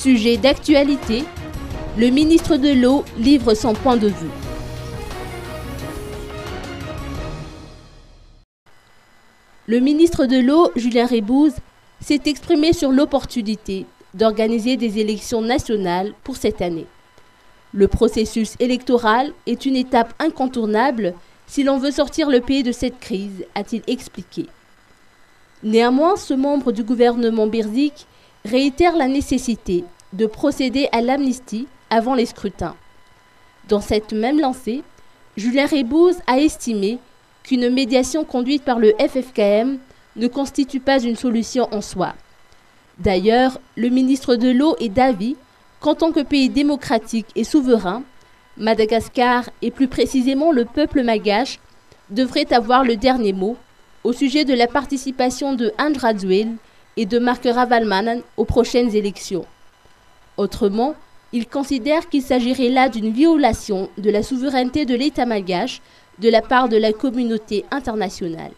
Sujet d'actualité, le ministre de l'Eau livre son point de vue. Le ministre de l'Eau, Julien Rébouze, s'est exprimé sur l'opportunité d'organiser des élections nationales pour cette année. Le processus électoral est une étape incontournable si l'on veut sortir le pays de cette crise, a-t-il expliqué. Néanmoins, ce membre du gouvernement Birzik réitère la nécessité de procéder à l'amnistie avant les scrutins. Dans cette même lancée, Julien Rébouze a estimé qu'une médiation conduite par le FFKM ne constitue pas une solution en soi. D'ailleurs, le ministre de l'Eau est d'avis qu'en tant que pays démocratique et souverain, Madagascar et plus précisément le peuple malgache devrait avoir le dernier mot au sujet de la participation de Andra Dzouel et de Marc Ravaloman aux prochaines élections. Autrement, il considère qu'il s'agirait là d'une violation de la souveraineté de l'État malgache de la part de la communauté internationale.